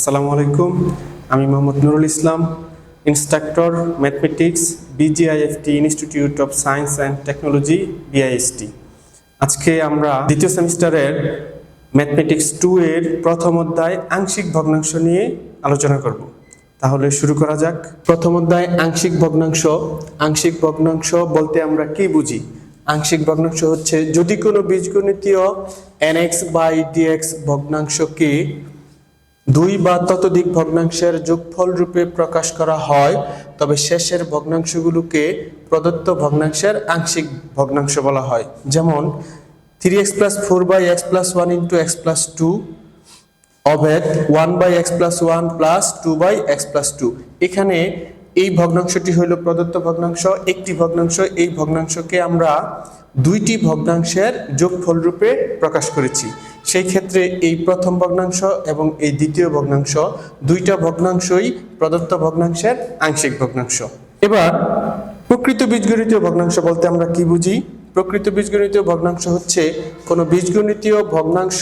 আসসালামু আলাইকুম, আমি Mohammad Nurul Islam, instructor mathematics, BGIFT institute of science and technology, BIST। আজকে আমরা দ্বিতীয় সেমিস্টারের ম্যাথমেটিক্স 2 এর প্রথম অধ্যায় আংশিক ভগ্নাংশ নিয়ে আলোচনা করব। তাহলে শুরু করা যাক। প্রথম অধ্যায় আংশিক ভগ্নাংশ। আংশিক ভগ্নাংশ বলতে আমরা কি বুঝি? আংশিক ভগ্নাংশ হচ্ছে যদি কোনো বীজগণিতীয় nx/dx ভগ্নাংশকে দুই বা ততোধিক ভগ্নাংশের যোগফল রূপে প্রকাশ করা হয়, তবে শেষের ভগ্নাংশগুলোকে প্রদত্ত ভগ্নাংশের আংশিক ভগ্নাংশ বলা হয়। যেমন 3x + 4/x + 1 × x + 2 অভেদ 1/x + 1 + 2/x + 2। এখানে এই ভগ্নাংশটি হলো প্রদত্ত ভগ্নাংশ, একটি ভগ্নাংশ। এই ভগ্নাংশকে আমরা দুইটি ভগ্নাংশের যোগফল রূপে প্রকাশ করেছি। সেই ক্ষেত্রে এই প্রথম ভগ্নাংশ এবং এই দ্বিতীয় ভগ্নাংশ, দুইটা ভগ্নাংশই প্রদত্ত ভগ্নাংশের আংশিক ভগ্নাংশ। এবার প্রকৃত বীজগণিতীয় ভগ্নাংশ বলতে আমরা কি বুঝি? প্রকৃত বীজগণিতীয় ভগ্নাংশ হচ্ছে কোনো বীজগণিতীয় ভগ্নাংশ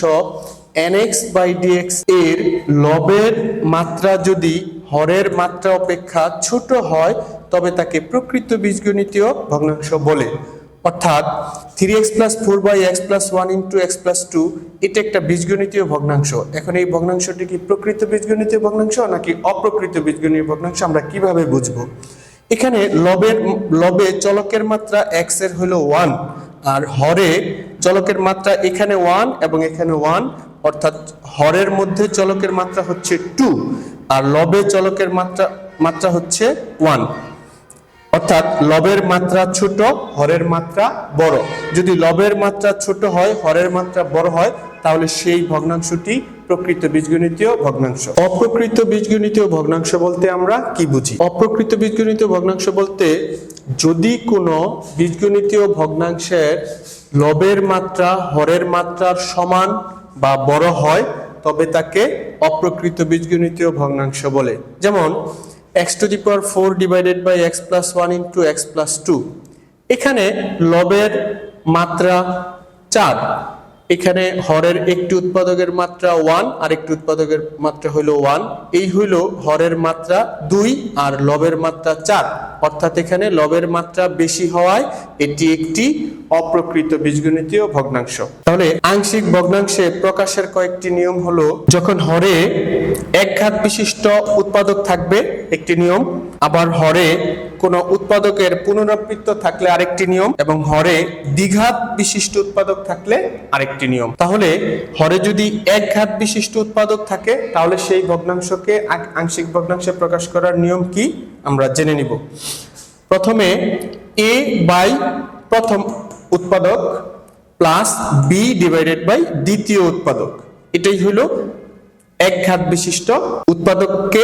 nx/dx এর লবের মাত্রা যদি হরের মাত্রা অপেক্ষা ছোট হয়, তবে তাকে প্রকৃত বীজগণিতীয় ভগ্নাংশ বলে। অর্থাৎ 3x + 4/x + 1 × x + 2 এটা একটা বীজগণিতীয় ভগ্নাংশ। এখন এই ভগ্নাংশটি কি প্রকৃত বীজগণিতীয় ভগ্নাংশ নাকি অপ্রকৃত বীজগণিতীয় ভগ্নাংশ আমরা কিভাবে বুঝবো? এখানে লবে চলকের মাত্রা x এর হলো 1, আর হরে চলকের মাত্রা এখানে 1 এবং এখানে 1, অর্থাৎ হরের মধ্যে চলকের মাত্রা হচ্ছে 2 আর লবে চলকের মাত্রা হচ্ছে 1। অর্থাৎ লবের মাত্রা ছোট, হরের মাত্রা বড়। যদি লবের মাত্রা ছোট হয়, হরের মাত্রা বড় হয়, তাহলে সেই ভগ্নাংশটি প্রকৃত বীজগণিতীয় ভগ্নাংশ। অপ্রকৃত বীজগণিতীয় ভগ্নাংশ বলতে আমরা কি বুঝি? অপ্রকৃত বীজগণিতীয় ভগ্নাংশ বলতে যদি কোনো বীজগণিতীয় ভগ্নাংশের লবের মাত্রা হরের মাত্রার সমান বা বড় হয়, তবে তাকে অপ্রকৃত বীজগণিতীয় ভগ্নাংশ বলে। যেমন x⁴ / x + 1 × x + 2। এখানে লবের মাত্রা 4, এখানে হরের একটি উৎপাদকের মাত্রা 1 আর একটি উৎপাদকের মাত্রা হলো 1। এই হলো হরের মাত্রা 2 আর লবের মাত্রা 4, অর্থাৎ এখানে লবের মাত্রা বেশি হওয়ায় এটি একটি অপ্রকৃত বীজগণিতীয় ভগ্নাংশ। তাহলে আংশিক ভগ্নাংশে প্রকাশের কয়েকটি নিয়ম হলো, যখন হরে এক ঘাত বিশিষ্ট উৎপাদক থাকবে একটি নিয়ম, আবার হরে কোন উৎপাদকের পুনরাবৃত্ত থাকলে আরেকটি নিয়ম, এবং হরে দ্বিঘাত বিশিষ্ট উৎপাদক থাকলে আরেকটি নিয়ম। তাহলে হরে যদি এক ঘাত বিশিষ্ট উৎপাদক থাকে, তাহলে সেই ভগ্নাংশকে আংশিক ভগ্নাংশে প্রকাশ করার নিয়ম কি আমরা জেনে নিব। প্রথমে a/ প্রথম উৎপাদক প্লাস b / দ্বিতীয় উৎপাদক, এটাই হলো এক ঘাত বিশিষ্ট উৎপাদককে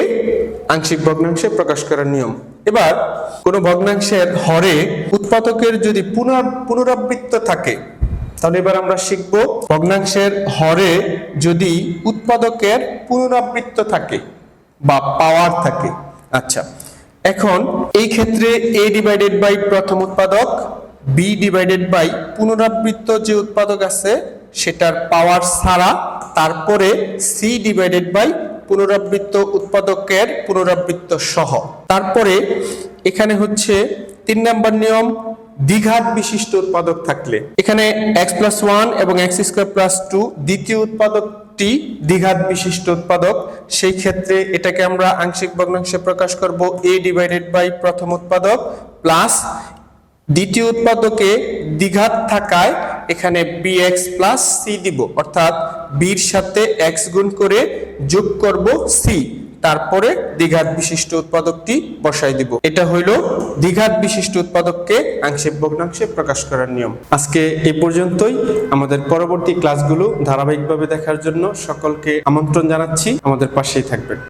আংশিক ভগ্নাংশে প্রকাশ করার নিয়ম। এবার কোন ভগ্নাংশের হরে উৎপাদকের যদি পুনরাবৃত্ত থাকে, তাহলে এবার আমরা শিখব ভগ্নাংশের হরে যদি উৎপাদকের পুনরাবৃত্ত থাকে বা পাওয়ার থাকে। আচ্ছা, এখন এই ক্ষেত্রে a/ প্রথম উৎপাদক, b / পুনরাবৃত্ত যে উৎপাদক আছে সেটার পাওয়ার ছাড়া, তারপরে c / পুনরাবৃত্ত উৎপাদকের পুনরাবৃত্ত সহ, তারপরে এখানে হচ্ছে 3 নম্বর নিয়ম, দ্বিঘাত বিশিষ্ট উৎপাদক থাকলে। এখানে x + 1 এবং x² + 2 দ্বিতীয় উৎপাদকটি দ্বিঘাত বিশিষ্ট উৎপাদক। সেই ক্ষেত্রে এটাকে আমরা আংশিক ভগ্নাংশে প্রকাশ করব a/ প্রথম উৎপাদক প্লাস দ্বিতীয় উৎপাদকে দ্বিঘাত থাকায় এখানে bx + c দিব, অর্থাৎ b এর সাথে x গুণ করে যোগ করব c, তারপরে দ্বিঘাত বিশিষ্ট উৎপাদকটি বসাই দিব। এটা হইল দ্বিঘাত বিশিষ্ট উৎপাদককে আংশিক ভগ্নাংশে প্রকাশ করার নিয়ম। আজকে এই পর্যন্তই। আমাদের পরবর্তী ক্লাসগুলো ধারাবাহিকভাবে দেখার জন্য সকলকে আমন্ত্রণ জানাচ্ছি। আমাদের পাশেই থাকবেন।